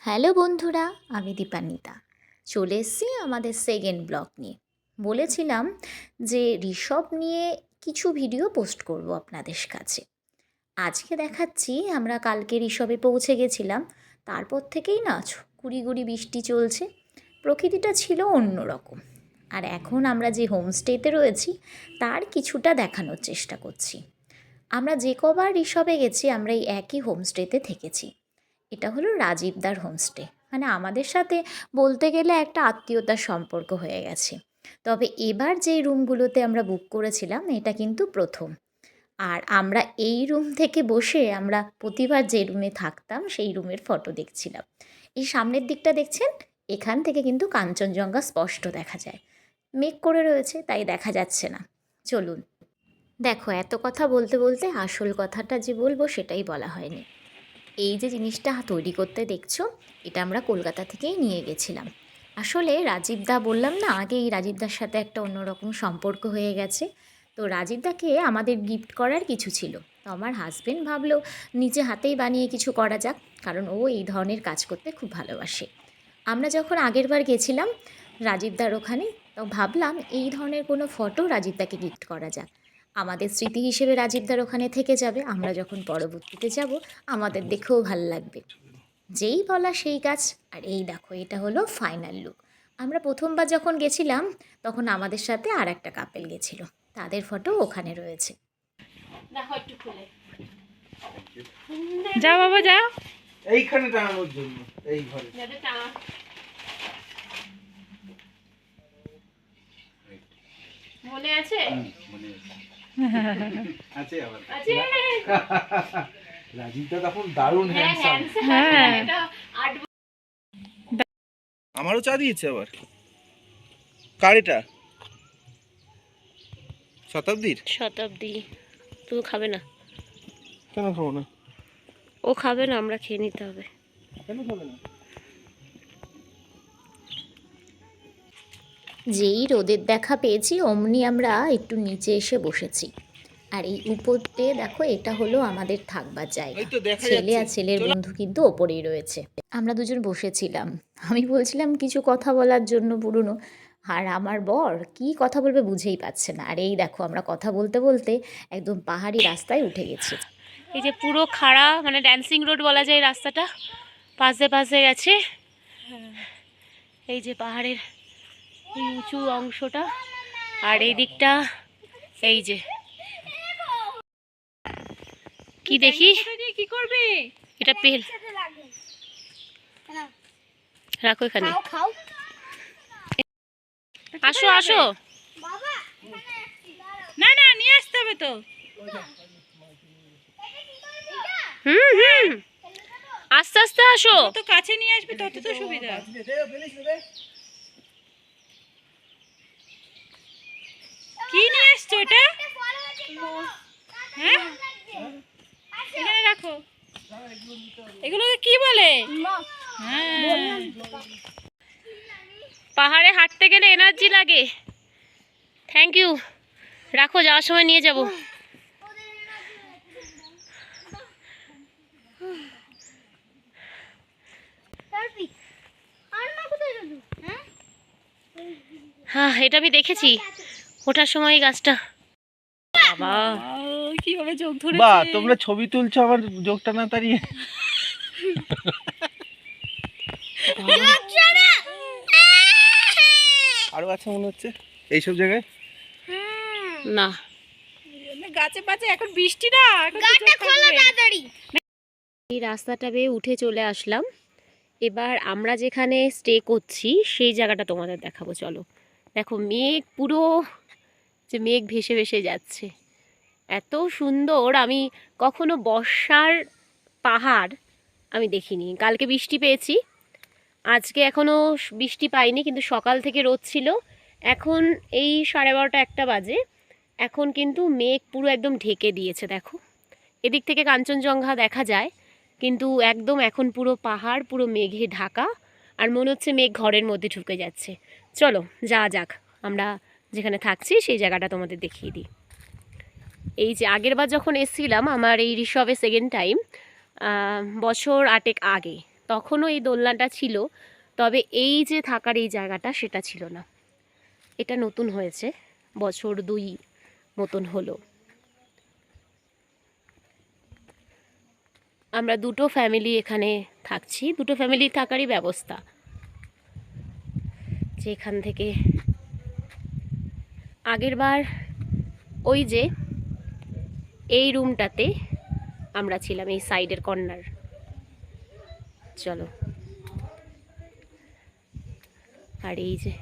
Hello বন্ধুরা, আমি দীপান্বিতা চলে এসেছি আমাদের সেকেন্ড ব্লগ নিয়ে। বলেছিলাম যে ঋষভ নিয়ে কিছু ভিডিও পোস্ট করব আপনাদের কাছে। আজকে দেখাচ্ছি আমরা কালকে ঋষভে পৌঁছে গেছিলাম, তারপর থেকেই না গুড়ি গুড়ি বৃষ্টি চলছে, প্রকৃতিটা ছিল অন্যরকম। আর এখন আমরা যে হোমস্টেতে রয়েছি তার কিছুটা দেখানোর চেষ্টা করছি। আমরা যে কবার ঋষভে গেছি আমরা এই একই হোমস্টেতে থেকেছি। এটা হলো রাজীবদার হোমস্টে, মানে আমাদের সাথে বলতে গেলে একটা আত্মীয়তার সম্পর্ক হয়ে গেছে। তবে এবার যেই রুমগুলোতে আমরা বুক করেছিলাম এটা কিন্তু প্রথম। আর আমরা এই রুম থেকে বসে আমরা প্রতিবার যে রুমে থাকতাম সেই রুমের ফটো দেখছিলাম। এই সামনের দিকটা দেখছেন, এখান থেকে কিন্তু কাঞ্চনজঙ্ঘা স্পষ্ট দেখা যায়। মেঘ করে রয়েছে তাই দেখা যাচ্ছে না। চলুন দেখো, এত কথা বলতে বলতে আসল কথাটা যে বলবো সেটাই বলা হয়নি। এই যে জিনিসটা তৈরি করতে দেখছো, এটা আমরা কলকাতা থেকেই নিয়ে গেছিলাম। আসলে রাজীবদা বললাম না আগে, এই রাজীবদার সাথে একটা অন্যরকম সম্পর্ক হয়ে গেছে। তো রাজীবদাকে আমাদের গিফট করার কিছু ছিল, তো আমার হাজবেন্ড ভাবলো নিজে হাতেই বানিয়ে কিছু করা যাক, কারণ ও এই ধরনের কাজ করতে খুব ভালোবাসে। আমরা যখন আগের বার গেছিলাম রাজীবদার ওখানে, তো ভাবলাম এই ধরনের কোনো ফটো রাজীবদাকে গিফট করা যাক। আমাদের স্মৃতি হিসেবে রাজীবদার ওখানে থেকে যাবে, আমরা যখন পরবর্তীতে যাব আমাদের দেখেও ভাল লাগবে। যেই বলা সেই কাজ। আর এই দেখো, এটা হলো ফাইনাল লুক। আমরা প্রথমবার যখন গেছিলাম তখন আমাদের সাথে আর একটা কাপেল গেছিল, তাদের ফটো ওখানে রয়েছে। দেখো একটু খুলে যাও বাবা যাও, এইখানে টানানোর জন্য এই ঘরে মনে আছে? আছে আবার রাজীবটা তখন দারুণ হ্যান্ডসাম। আমারও চা দিয়েছে আবার। কার এটা? শতাব্দীর? শতাব্দী। তুই খাবে না? কেন খাবো না? ও খাবে না, আমরা খেয়ে নিতে হবে। কেন খাবে না? যেই রোদের দেখা পেয়েছি অমনি আমরা একটু নিচে এসে বসেছি। আর এই উপরতে দেখো, এটা হলো আমাদের থাকবার জায়গা। ছেলে আর ছেলের বন্ধু কিন্তু ওপরেই রয়েছে। আমরা দুজন বসেছিলাম, আমি বলছিলাম কিছু কথা বলার জন্য পুরনো, আর আমার বর কি কথা বলবে বুঝেই পাচ্ছে না। আর এই দেখো, আমরা কথা বলতে বলতে একদম পাহাড়ি রাস্তায় উঠে গেছি। এই যে পুরো খাড়া, মানে ড্যান্সিং রোড বলা যায় রাস্তাটা, পাশে পাশে গেছে। এই যে পাহাড়ের এই উঁচু অংশটা, আর এই দিকটা এই যে কি দেখি, কি করবে এটা পেল রাখো এখানে। আসো আসো, না না নিয়ে আসতে হবে তো। হুম আস্তে আস্তে আসো, তো কাছে নিয়ে আসবে তত তো সুবিধা। কি নিয়ে আসছো এটা? হ্যাঁ এখানে রাখো। এগুলোকে কি বলে? হ্যাঁ, পাহাড়ে হাঁটতে গেলে এনার্জি লাগে। থ্যাংক ইউ, রাখো, যাওয়ার সময় নিয়ে যাব। হ্যাঁ এটা আমি দেখেছি ওঠার সময় গাছটা। বাবা কিভাবে চোখ ধরে! বাহ, তোমরা ছবি তুলছো আমার যোগটা না তাড়িয়ে। আরো আছে মনে হচ্ছে এইসব জায়গায়। না গাছে পাছে এখন বৃষ্টি না, গাছটা খোলো তাড়াতাড়ি। এই রাস্তাটা বেয়ে উঠে চলে আসলাম। এবার আমরা যেখানে স্টে করছি সেই জায়গাটা তোমাদের দেখাবো, চলো। দেখো মেঘ, পুরো যে মেঘ ভেসে ভেসে যাচ্ছে, এত সুন্দর। আমি কখনো বর্ষার পাহাড় আমি দেখিনি। কালকে বৃষ্টি পেয়েছি, আজকে এখনও বৃষ্টি পাইনি, কিন্তু সকাল থেকে রোদ ছিল। এখন এই 12:30 একটা বাজে, এখন কিন্তু মেঘ পুরো একদম ঢেকে দিয়েছে। দেখো এদিক থেকে কাঞ্চনজঙ্ঘা দেখা যায়, কিন্তু একদম এখন পুরো পাহাড় পুরো মেঘে ঢাকা, আর মনে হচ্ছে মেঘ ঘরের মধ্যে ঢুকে যাচ্ছে। চলো যাওয়া যাক, আমরা যেখানে থাকছি সেই জায়গাটা তোমাদের দেখিয়ে দিই। এই যে আগেরবার যখন এসেছিলাম আমার এই ঋষভে সেকেন্ড টাইম, বছর 8 আগে, তখনও এই দোলনাটা ছিল, তবে এই যে থাকার এই জায়গাটা সেটা ছিল না। এটা নতুন হয়েছে, বছর 2 মতন হলো। আমরা 2টো ফ্যামিলি এখানে থাকছি, 2টো ফ্যামিলি থাকারই ব্যবস্থা। যে এখান থেকে আগেরবার ওই যে এই রুমটাতে আমরা ছিলাম, এই সাইডের কর্নার। চলো, আর এই যে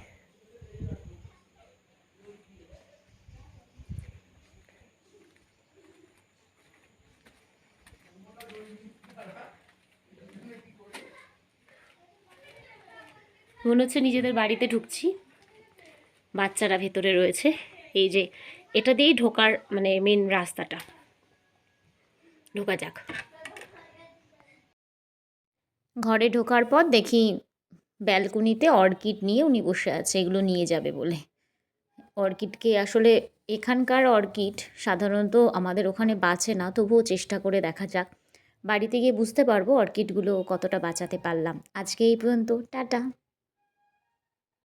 মনে হচ্ছে নিজেদের বাড়িতে ঢুকছি। বাচ্চারা ভেতরে রয়েছে, এই যে এটা দিয়েই ঢোকার মানে মেন রাস্তাটা। ঢোকা যাক। ঘরে ঢোকার পর দেখি ব্যালকনিতে অর্কিড নিয়ে উনি বসে আছে, এগুলো নিয়ে যাবে বলে। অর্কিডকে আসলে এখানকার অর্কিড সাধারণত আমাদের ওখানে বাঁচে না, তবুও চেষ্টা করে দেখা যাক। বাড়িতে গিয়ে বুঝতে পারবো অর্কিডগুলো কতটা বাঁচাতে পারলাম। আজকে এই পর্যন্ত, টাটা।